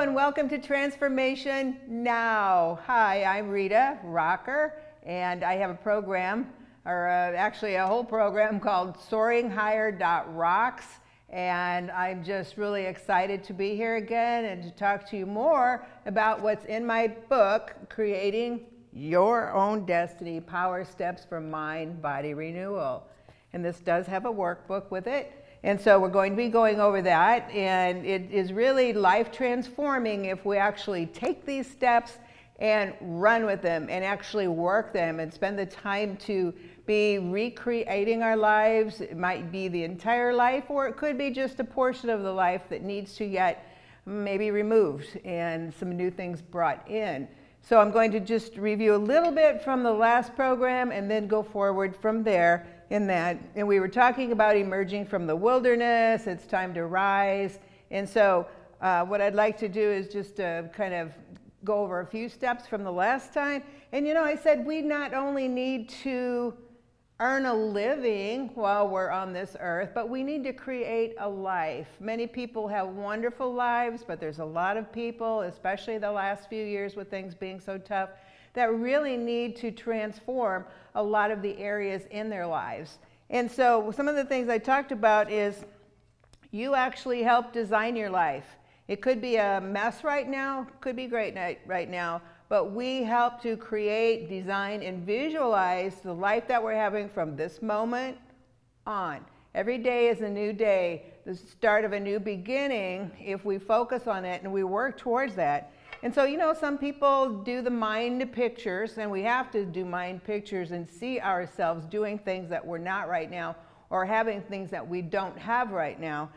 and welcome to Transformation Now. Hi, I'm Rita, rocker, and I have a program, or actually a whole program called SoaringHigher.rocks, and I'm just really excited to be here again and to talk to you more about what's in my book, Creating Your Own Destiny, Power Steps for Mind Body Renewal. And this does have a workbook with it. And so we're going to be going over that, and it is really life transforming if we actually take these steps and run with them and actually work them and spend the time to be recreating our lives. It might be the entire life, or it could be just a portion of the life that needs to yet maybe removed and some new things brought in. So I'm going to just review a little bit from the last program and then go forward from there in that. And we were talking about emerging from the wilderness. It's time to rise. And so what I'd like to do is just kind of go over a few steps from the last time. And you know, I said we not only need to earn a living while we're on this earth, but we need to create a life. Many people have wonderful lives, but there's a lot of people, especially the last few years with things being so tough, that really need to transform a lot of the areas in their lives. And so some of the things I talked about is you actually help design your life. It could be a mess right now, could be great right now, but we help to create, design, and visualize the life that we're having from this moment on. Every day is a new day, the start of a new beginning if we focus on it and we work towards that. And so, you know, some people do the mind pictures, and we have to do mind pictures and see ourselves doing things that we're not right now, or having things that we don't have right now.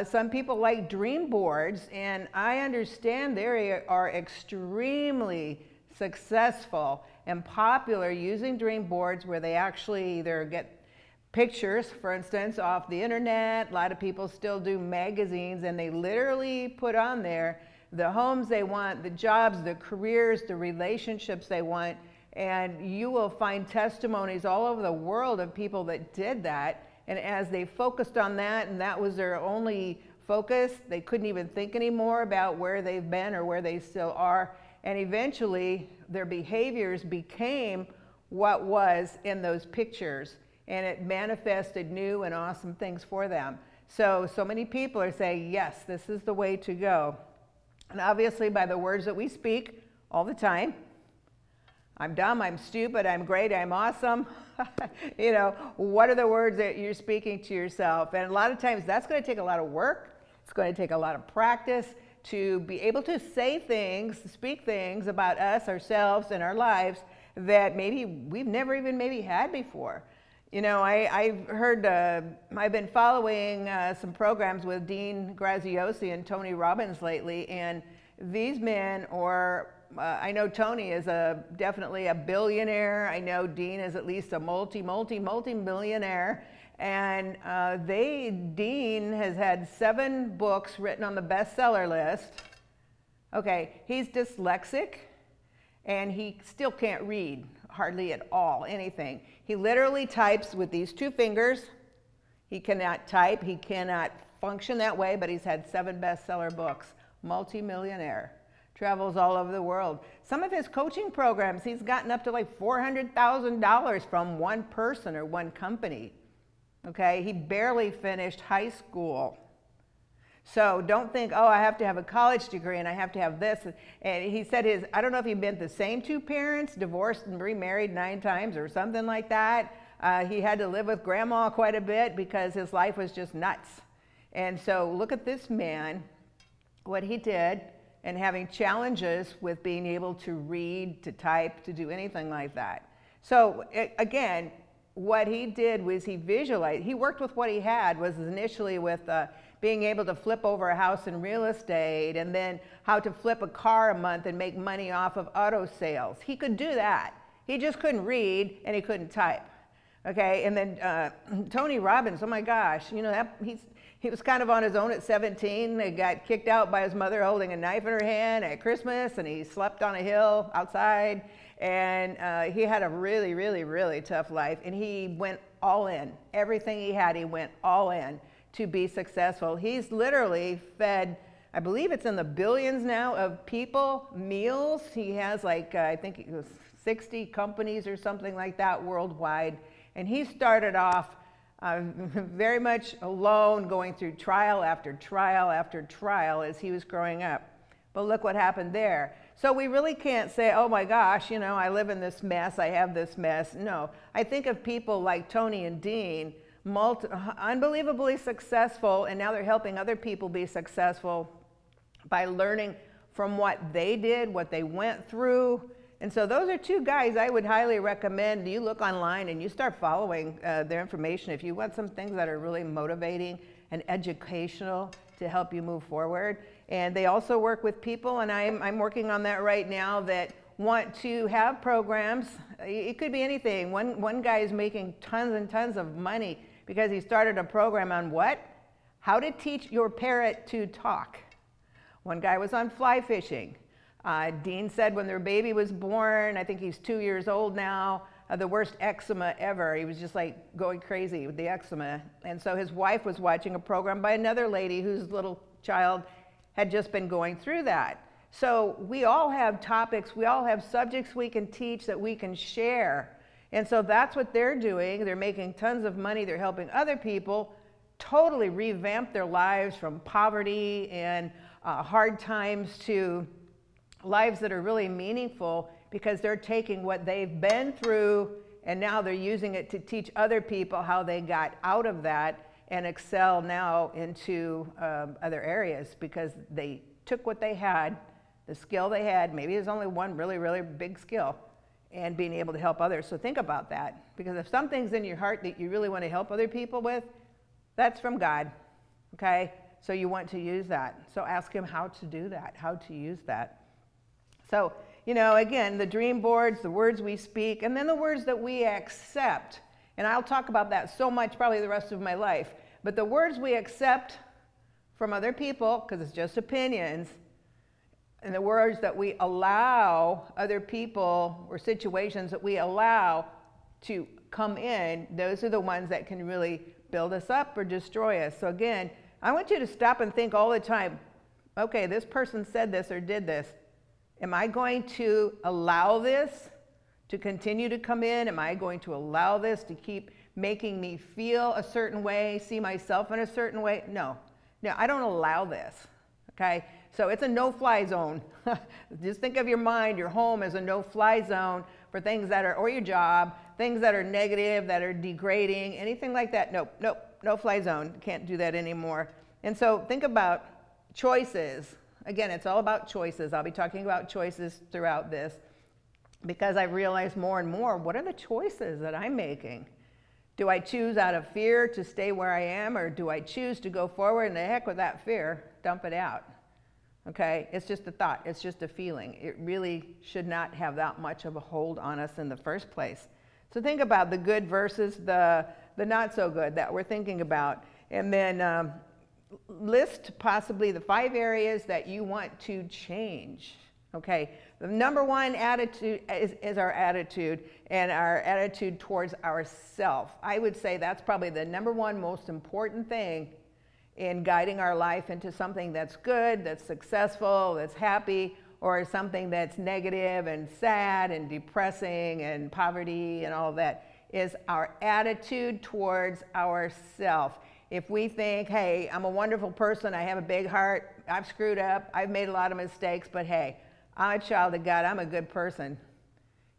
Some people like dream boards, and I understand they are extremely successful and popular using dream boards where they actually either get pictures, for instance, off the internet. A lot of people still do magazines, and they literally put on there the homes they want, the jobs, the careers, the relationships they want, and you will find testimonies all over the world of people that did that. And as they focused on that, and that was their only focus, they couldn't even think anymore about where they've been or where they still are. And eventually, their behaviors became what was in those pictures, and it manifested new and awesome things for them. So many people are saying, yes, this is the way to go. And obviously, by the words that we speak all the time, I'm dumb, I'm stupid, I'm great, I'm awesome. You know, what are the words that you're speaking to yourself? And a lot of times that's going to take a lot of work. It's going to take a lot of practice to be able to say things, speak things about us, ourselves, and our lives that maybe we've never even maybe had before. You know, I've been following some programs with Dean Graziosi and Tony Robbins lately, and these men are, I know Tony is definitely a billionaire. I know Dean is at least a multi-millionaire. And Dean has had 7 books written on the bestseller list. Okay, he's dyslexic, and he still can't read hardly at all, anything. He literally types with these 2 fingers. He cannot type, he cannot function that way, but he's had 7 bestseller books. Multi-millionaire. Travels all over the world. Some of his coaching programs, he's gotten up to like $400,000 from one person or one company. Okay, he barely finished high school. So don't think, oh, I have to have a college degree and I have to have this. And he said I don't know if he meant the same 2 parents, divorced and remarried 9 times or something like that. He had to live with grandma quite a bit because his life was just nuts. And so look at this man, what he did, and having challenges with being able to read, to type, to do anything like that. So again, what he did was he visualized. He worked with what he had, was initially with being able to flip over a house in real estate, and then how to flip a car a month and make money off of auto sales. He could do that. He just couldn't read and he couldn't type. Okay, and then Tony Robbins, oh my gosh, you know, he was kind of on his own at 17. He got kicked out by his mother holding a knife in her hand at Christmas, and he slept on a hill outside, and he had a really, really, really tough life, and he went all in. Everything he had, he went all in to be successful. He's literally fed I believe it's in the billions now of people, meals. He has like, I think it was 60 companies or something like that worldwide. And he started off very much alone, going through trial after trial after trial as he was growing up. But look what happened there. So we really can't say, oh my gosh, you know, I live in this mess, I have this mess. No, I think of people like Tony and Dean, unbelievably successful, and now they're helping other people be successful by learning from what they did, what they went through. And so those are two guys I would highly recommend. You look online and you start following their information if you want some things that are really motivating and educational to help you move forward. And they also work with people, and I'm working on that right now, that want to have programs. It could be anything. One guy is making tons and tons of money because he started a program on what? How to teach your parrot to talk. One guy was on fly fishing. Dean said when their baby was born, I think he's 2 years old now, the worst eczema ever. He was just like going crazy with the eczema. And so his wife was watching a program by another lady whose little child had just been going through that. So we all have topics, we all have subjects we can teach that we can share. And so that's what they're doing. They're making tons of money. They're helping other people totally revamp their lives from poverty and hard times to lives that are really meaningful, because they're taking what they've been through and now they're using it to teach other people how they got out of that and excel now into other areas, because they took what they had, the skill they had, maybe there's only one really, really big skill, and being able to help others. So think about that, because if something's in your heart that you really want to help other people with, that's from God, okay? So you want to use that. So ask him how to do that, how to use that. So, you know, again, the dream boards, the words we speak, and then the words that we accept. And I'll talk about that so much probably the rest of my life. But the words we accept from other people, because it's just opinions, and the words that we allow other people or situations that we allow to come in, those are the ones that can really build us up or destroy us. So again, I want you to stop and think all the time, okay, this person said this or did this. Am I going to allow this to continue to come in? Am I going to allow this to keep making me feel a certain way, see myself in a certain way? No, I don't allow this, okay? So it's a no-fly zone. Just think of your mind, your home as a no-fly zone for things that are, or your job, things that are negative, that are degrading, anything like that. Nope, no-fly zone. Can't do that anymore. And so think about choices. Again, it's all about choices. I'll be talking about choices throughout this, because I've realized more and more, what are the choices that I'm making? Do I choose out of fear to stay where I am, or do I choose to go forward and the heck with that fear, dump it out? Okay, it's just a thought, it's just a feeling. It really should not have that much of a hold on us in the first place. So think about the good versus the not so good that we're thinking about. And then list possibly the 5 areas that you want to change. Okay, the number one attitude is our attitude, and our attitude towards ourself. I would say that's probably the number one most important thing in guiding our life into something that's good, that's successful, that's happy, or something that's negative and sad and depressing and poverty and all that, is our attitude towards ourself. If we think, hey, I'm a wonderful person, I have a big heart, I've screwed up, I've made a lot of mistakes, but hey, I'm a child of God, I'm a good person,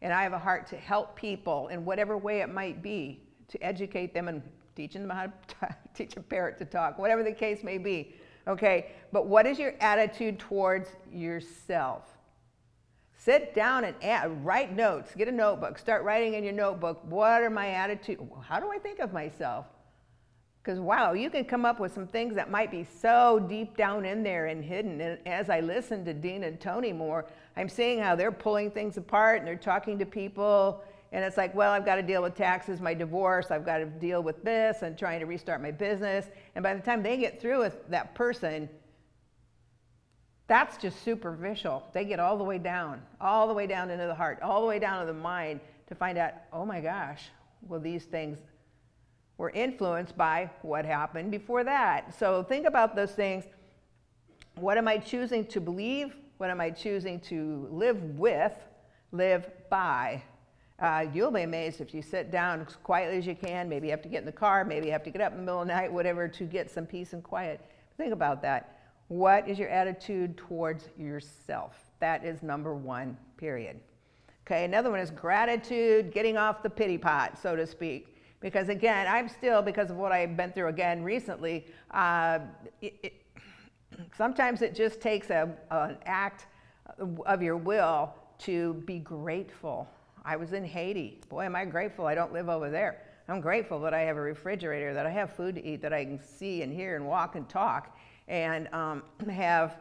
and I have a heart to help people in whatever way it might be, to educate them and teaching them how to teach a parrot to talk, whatever the case may be, okay? But what is your attitude towards yourself? Sit down and write notes, get a notebook, start writing in your notebook, what are my attitude, how do I think of myself? Because wow, you can come up with some things that might be so deep down in there and hidden. And as I listen to Dean and Tony more, I'm seeing how they're pulling things apart and they're talking to people. And it's like, well, I've got to deal with taxes, my divorce, I've got to deal with this and trying to restart my business. And by the time they get through with that person, that's just superficial. They get all the way down into the heart, all the way down to the mind to find out, oh my gosh, well, these things were influenced by what happened before that. So think about those things. What am I choosing to believe? What am I choosing to live with, live by? You'll be amazed if you sit down as quietly as you can. Maybe you have to get in the car. Maybe you have to get up in the middle of the night, whatever, to get some peace and quiet. Think about that. What is your attitude towards yourself? That is number one, period. Okay, another one is gratitude, getting off the pity pot, so to speak. Because again, I'm still, because of what I've been through again recently, sometimes it just takes an act of your will to be grateful. I was in Haiti. Boy, am I grateful I don't live over there. I'm grateful that I have a refrigerator, that I have food to eat, that I can see and hear and walk and talk, and have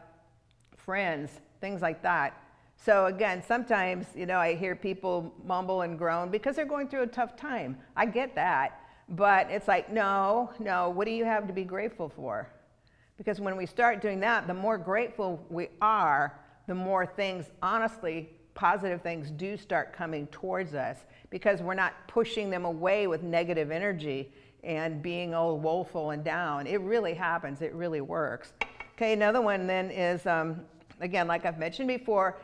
friends, things like that. So again, sometimes, I hear people mumble and groan because they're going through a tough time. I get that. But it's like, no, what do you have to be grateful for? Because when we start doing that, the more grateful we are, the more things, honestly, positive things do start coming towards us, because we're not pushing them away with negative energy and being all woeful and down. It really happens. It really works. Okay, another one then is, again, like I've mentioned before,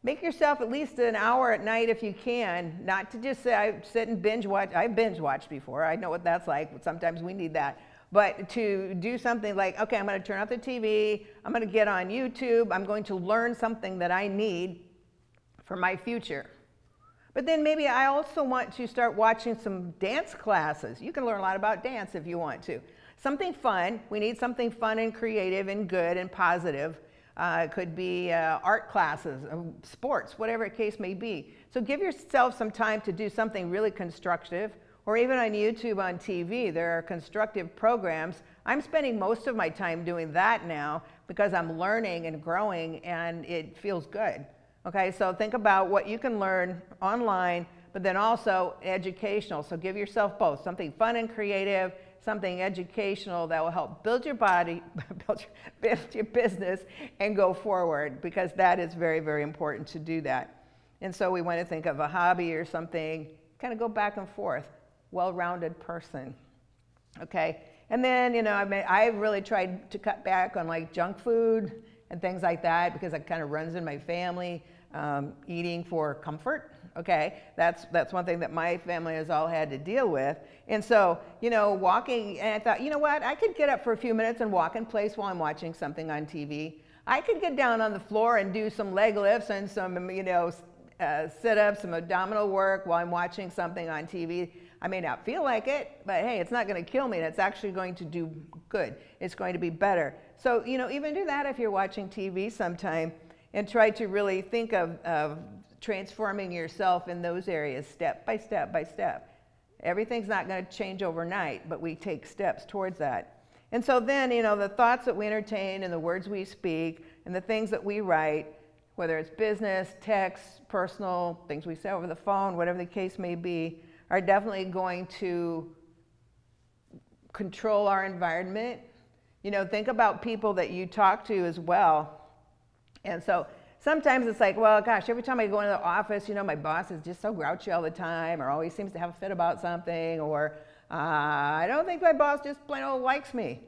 make yourself at least an hour at night if you can, not to just sit and binge watch. I've binge watched before. I know what that's like. Sometimes we need that. But to do something like, okay, I'm going to turn off the TV. I'm going to get on YouTube. I'm going to learn something that I need for my future. But then maybe I also want to start watching some dance classes. You can learn a lot about dance if you want to. Something fun. We need something fun and creative and good and positive. It could be art classes, sports, whatever the case may be. So give yourself some time to do something really constructive, or even on YouTube, on TV, there are constructive programs. I'm spending most of my time doing that now because I'm learning and growing, and it feels good. Okay, so think about what you can learn online, but then also educational. So give yourself both, something fun and creative, something educational that will help build your body, build your business, and go forward, because that is very, very important to do that. And so we want to think of a hobby or something, kind of go back and forth, well-rounded person. Okay, and then, I've really tried to cut back on like junk food and things like that, because it kind of runs in my family. Eating for comfort, okay? That's one thing that my family has all had to deal with. And so, walking, and I thought, you know what? I could get up for a few minutes and walk in place while I'm watching something on TV. I could get down on the floor and do some leg lifts and some, sit-ups, some abdominal work while I'm watching something on TV. I may not feel like it, but hey, it's not going to kill me, and it's actually going to do good. It's going to be better. So, even do that if you're watching TV sometime, and try to really think of transforming yourself in those areas step by step by step. Everything's not going to change overnight, but we take steps towards that. And so then, the thoughts that we entertain and the words we speak and the things that we write, whether it's business, text, personal, things we say over the phone, whatever the case may be, are definitely going to control our environment. Think about people that you talk to as well. And so sometimes it's like, well, gosh, every time I go into the office, my boss is just so grouchy all the time, or always seems to have a fit about something, or I don't think my boss just plain old likes me.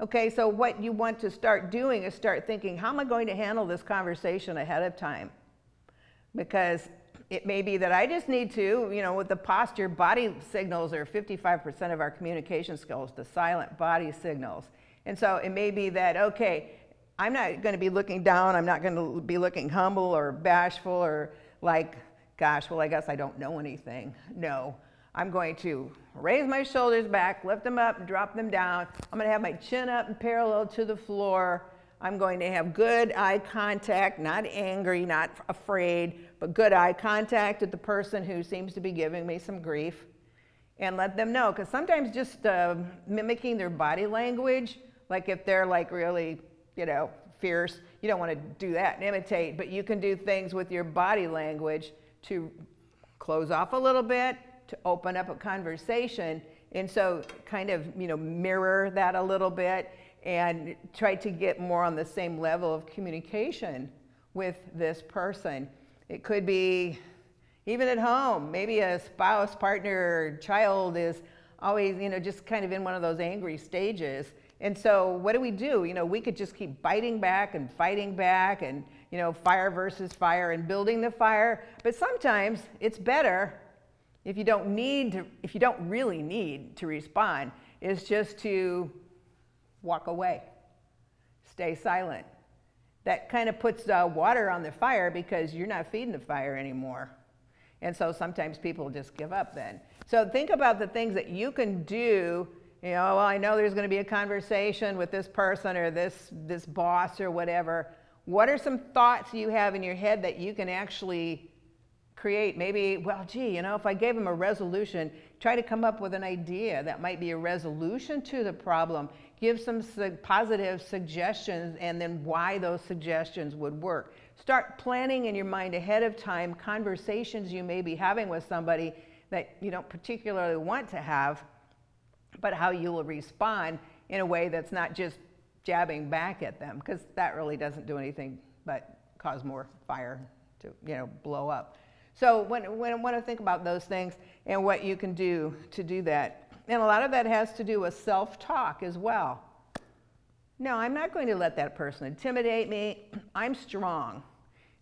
Okay, so what you want to start doing is start thinking, how am I going to handle this conversation ahead of time? Because it may be that I just need to, with the posture, body signals are 55% of our communication skills, the silent body signals. And so it may be that, okay, I'm not going to be looking down, I'm not going to be looking humble or bashful or like, gosh, well, I guess I don't know anything. No, I'm going to raise my shoulders back, lift them up, and drop them down. I'm going to have my chin up and parallel to the floor. I'm going to have good eye contact, not angry, not afraid, but good eye contact with the person who seems to be giving me some grief, and let them know. Because sometimes just mimicking their body language, like if they're like really, fierce, you don't want to do that and imitate, but you can do things with your body language to close off a little bit, to open up a conversation, and so kind of, mirror that a little bit and try to get more on the same level of communication with this person. It could be even at home. Maybe a spouse, partner, or child is always, just kind of in one of those angry stages, And so what do? We could just keep biting back and fighting back and, fire versus fire and building the fire. But sometimes it's better if you don't really need to respond, is just to walk away, stay silent. That kind of puts water on the fire because you're not feeding the fire anymore. And so sometimes people just give up then. So think about the things that you can do. Well, I know there's going to be a conversation with this person or this boss or whatever. What are some thoughts you have in your head that you can actually create? Maybe, well, gee, if I gave them a resolution, try to come up with an idea that might be a resolution to the problem. Give some positive suggestions and then why those suggestions would work. Start planning in your mind ahead of time conversations you may be having with somebody that you don't particularly want to have, but how you will respond in a way that's not just jabbing back at them, because that really doesn't do anything but cause more fire to blow up. So when I want to think about those things and what you can do to do that, and a lot of that has to do with self-talk as well. No, I'm not going to let that person intimidate me. I'm strong.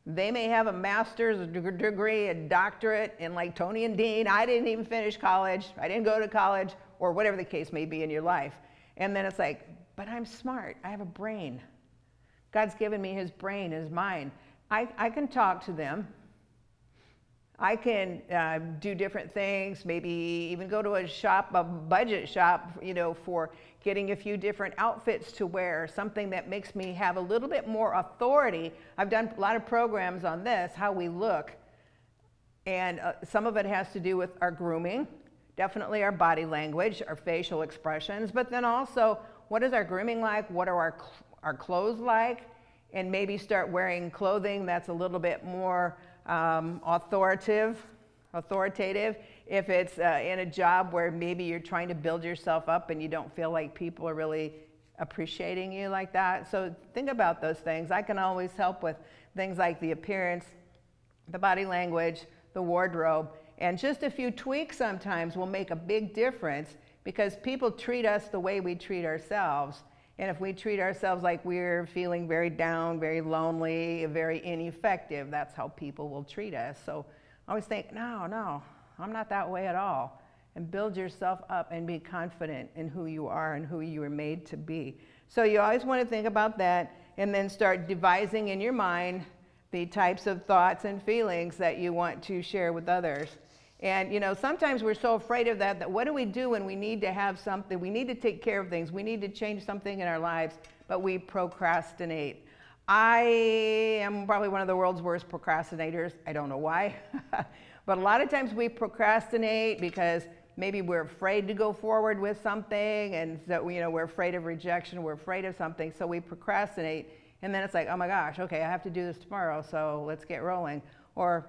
They may have a master's degree, a doctorate, and like Tony and Dean, I didn't even finish college. I didn't go to college, or whatever the case may be in your life. And then it's like, but I'm smart. I have a brain. God's given me his brain, his mind. I can talk to them. I can do different things, maybe even go to a budget shop, for getting a few different outfits to wear, something that makes me have a little bit more authority. I've done a lot of programs on this, how we look. And some of it has to do with our grooming, definitely our body language, our facial expressions, but then also, what is our grooming like? What are our clothes like? And maybe start wearing clothing that's a little bit more authoritative. If it's in a job where maybe you're trying to build yourself up and you don't feel like people are really appreciating you like that. So think about those things. I can always help with things like the appearance, the body language, the wardrobe, and just a few tweaks sometimes will make a big difference, because people treat us the way we treat ourselves. And if we treat ourselves like we're feeling very down, very lonely, very ineffective, that's how people will treat us. So I always think, no, I'm not that way at all. And build yourself up and be confident in who you are and who you were made to be. So you always want to think about that, and then start devising in your mind the types of thoughts and feelings that you want to share with others. And sometimes we're so afraid of that what do we do when we need to have something, we need to take care of things, we need to change something in our lives, but we procrastinate. I am probably one of the world's worst procrastinators. I don't know why. But a lot of times we procrastinate because maybe we're afraid to go forward with something, and so we're afraid of rejection, we're afraid of something, so we procrastinate. And then it's like, oh my gosh, okay, I have to do this tomorrow, so let's get rolling. Or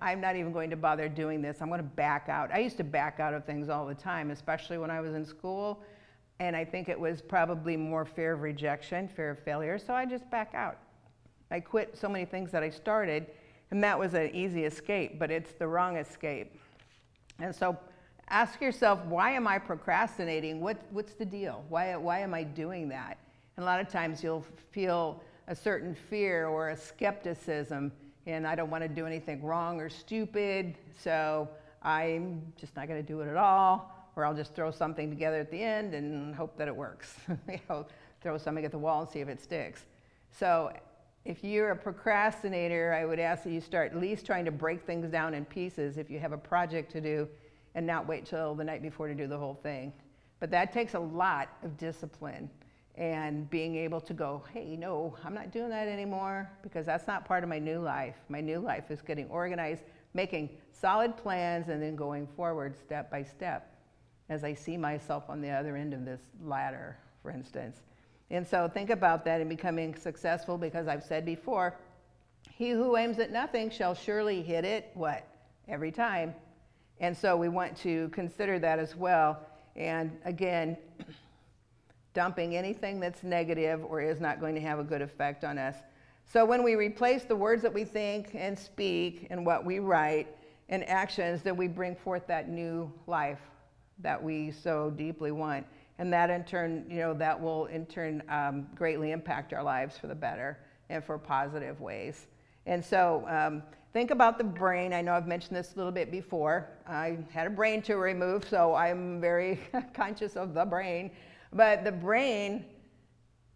I'm not even going to bother doing this. I'm going to back out. I used to back out of things all the time, especially when I was in school. And I think it was probably more fear of rejection, fear of failure. So I just back out. I quit so many things that I started, and that was an easy escape, but it's the wrong escape. And so ask yourself, why am I procrastinating? What's the deal? Why am I doing that? And a lot of times you'll feel a certain fear or a skepticism, and I don't want to do anything wrong or stupid, so I'm just not going to do it at all, or I'll just throw something together at the end and hope that it works. Throw something at the wall and see if it sticks. So if you're a procrastinator, I would ask that you start at least trying to break things down in pieces if you have a project to do, and not wait till the night before to do the whole thing. But that takes a lot of discipline. And being able to go, hey, no, I'm not doing that anymore, because that's not part of my new life. My new life is getting organized, making solid plans, and then going forward step by step as I see myself on the other end of this ladder, for instance. And so think about that in becoming successful, because I've said before, he who aims at nothing shall surely hit it, what? Every time. And so we want to consider that as well. And again, dumping anything that's negative or is not going to have a good effect on us. So when we replace the words that we think and speak and what we write and actions, then we bring forth that new life that we so deeply want. And that in turn, that will in turn greatly impact our lives for the better and for positive ways. And so think about the brain. I know I've mentioned this a little bit before. I had a brain tumor removed, so I'm very conscious of the brain. But the brain,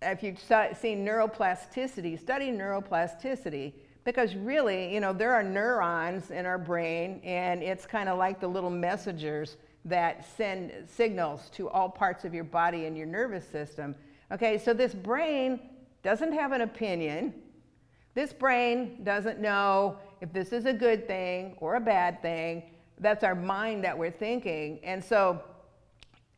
if you've seen neuroplasticity, study neuroplasticity, because really, there are neurons in our brain, and it's kind of like the little messengers that send signals to all parts of your body and your nervous system. Okay, so this brain doesn't have an opinion. This brain doesn't know if this is a good thing or a bad thing. That's our mind that we're thinking. And so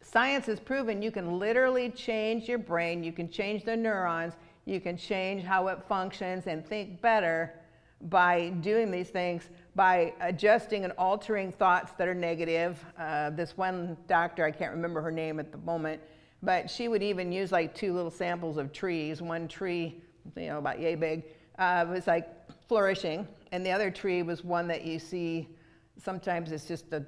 science has proven you can literally change your brain, you can change the neurons, you can change how it functions and think better by doing these things, by adjusting and altering thoughts that are negative. This one doctor, I can't remember her name at the moment, but she would even use like 2 little samples of trees. One tree, about yay big, was like flourishing, and the other tree was one that you see, sometimes it's just the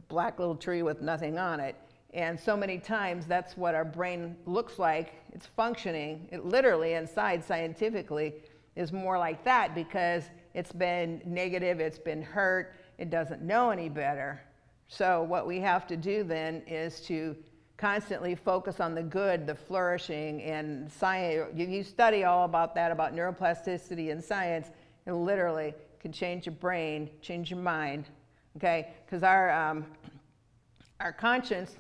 black little tree with nothing on it. And so many times that's what our brain looks like. It's functioning. It literally inside scientifically is more like that because it's been negative, it's been hurt, it doesn't know any better. So what we have to do then is to constantly focus on the good, the flourishing, and science. You study all about that, about neuroplasticity and science, it literally can change your brain, change your mind, okay? Because our conscience,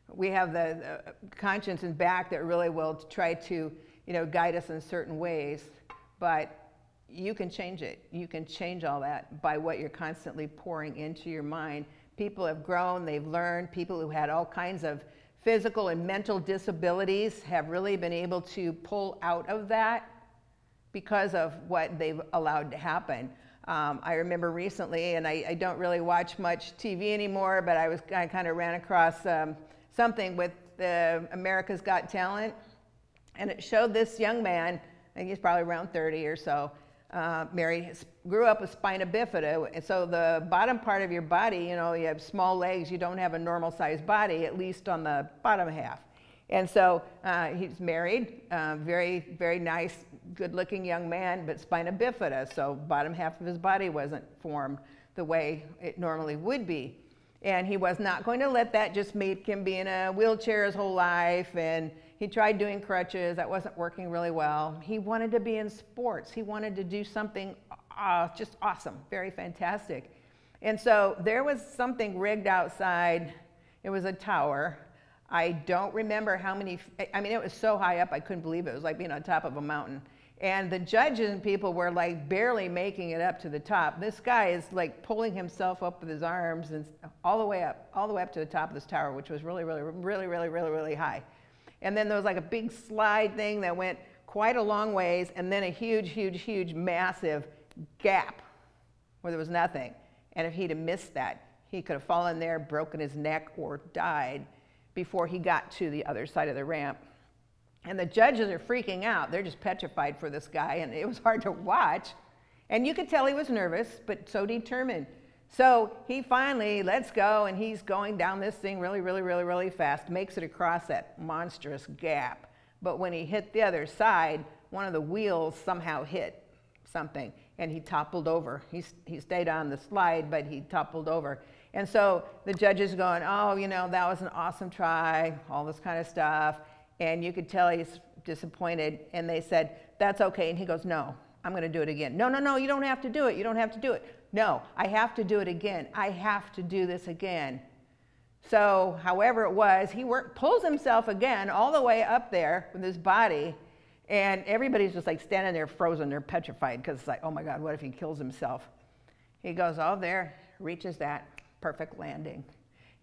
we have the conscience in back that really will try to, guide us in certain ways, but you can change it. You can change all that by what you're constantly pouring into your mind. People have grown, they've learned. People who had all kinds of physical and mental disabilities have really been able to pull out of that because of what they've allowed to happen. I remember recently, and I don't really watch much TV anymore, but I kind of ran across something with America's Got Talent, and it showed this young man, I think he's probably around 30 or so, grew up with spina bifida, and so the bottom part of your body, you have small legs, you don't have a normal sized body, at least on the bottom half. And so he's married, very, very nice, good-looking young man, but spina bifida, so bottom half of his body wasn't formed the way it normally would be. And he was not going to let that just make him be in a wheelchair his whole life, and he tried doing crutches, that wasn't working really well. He wanted to be in sports. He wanted to do something just awesome, very fantastic. And so there was something rigged outside. It was a tower. I don't remember how many, it was so high up I couldn't believe it. It was like being on top of a mountain. And the judges and people were like barely making it up to the top. This guy is like pulling himself up with his arms and all the way up to the top of this tower, which was really, really, really, really, really, really high. And then there was like a big slide thing that went quite a long ways, and then a huge, huge, huge, massive gap where there was nothing. And if he'd have missed that, he could have fallen there, broken his neck, or died before he got to the other side of the ramp. And the judges are freaking out. They're just petrified for this guy, and it was hard to watch. And you could tell he was nervous, but so determined. So he finally lets go, and he's going down this thing really, really, really, really fast, makes it across that monstrous gap. But when he hit the other side, one of the wheels somehow hit something, and he toppled over. He stayed on the slide, but he toppled over. And so the judge is going, oh, that was an awesome try, all this kind of stuff. And you could tell he's disappointed. And they said, that's okay. And he goes, no, I'm going to do it again. No, no, no, you don't have to do it. You don't have to do it. No, I have to do it again. I have to do this again. So however it was, he pulls himself again all the way up there with his body. And everybody's just like standing there frozen. They're petrified because it's like, oh my God, what if he kills himself? He goes, oh, there, reaches that perfect landing.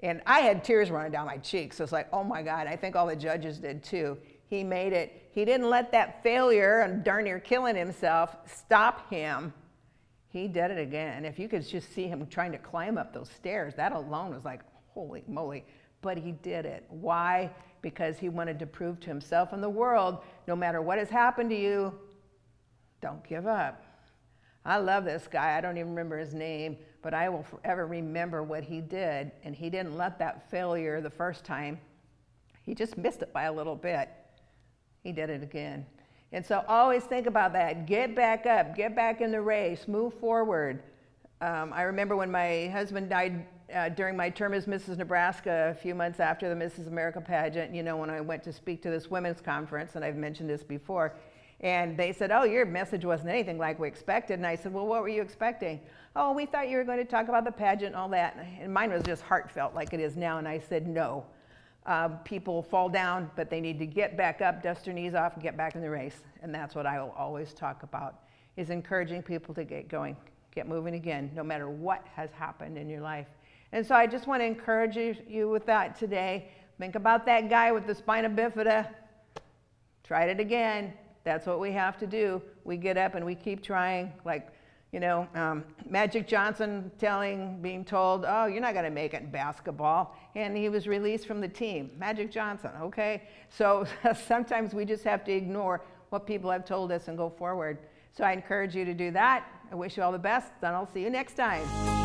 And I had tears running down my cheeks. So it's like, oh my God, I think all the judges did too. He made it. He didn't let that failure and darn near killing himself stop him. He did it again. If you could just see him trying to climb up those stairs, that alone was like, holy moly. But he did it. Why? Because he wanted to prove to himself and the world, no matter what has happened to you, don't give up. I love this guy. I don't even remember his name, but I will forever remember what he did. And he didn't let that failure the first time. He just missed it by a little bit. He did it again. And so always think about that. Get back up. Get back in the race. Move forward. I remember when my husband died during my term as Mrs. Nebraska, a few months after the Mrs. America pageant, you know, when I went to speak to this women's conference, and I've mentioned this before, and they said, oh, your message wasn't anything like we expected. And I said, well, what were you expecting? Oh, we thought you were going to talk about the pageant and all that. And mine was just heartfelt like it is now. And I said, no. People fall down, but they need to get back up, dust their knees off, and get back in the race. And that's what I will always talk about, is encouraging people to get going, get moving again, no matter what has happened in your life. And so I just want to encourage you with that today. Think about that guy with the spina bifida. Try it again. That's what we have to do. We get up and we keep trying, like, you know, Magic Johnson being told, oh, you're not going to make it in basketball. And he was released from the team. Magic Johnson, okay? So sometimes we just have to ignore what people have told us and go forward. So I encourage you to do that. I wish you all the best, and I'll see you next time.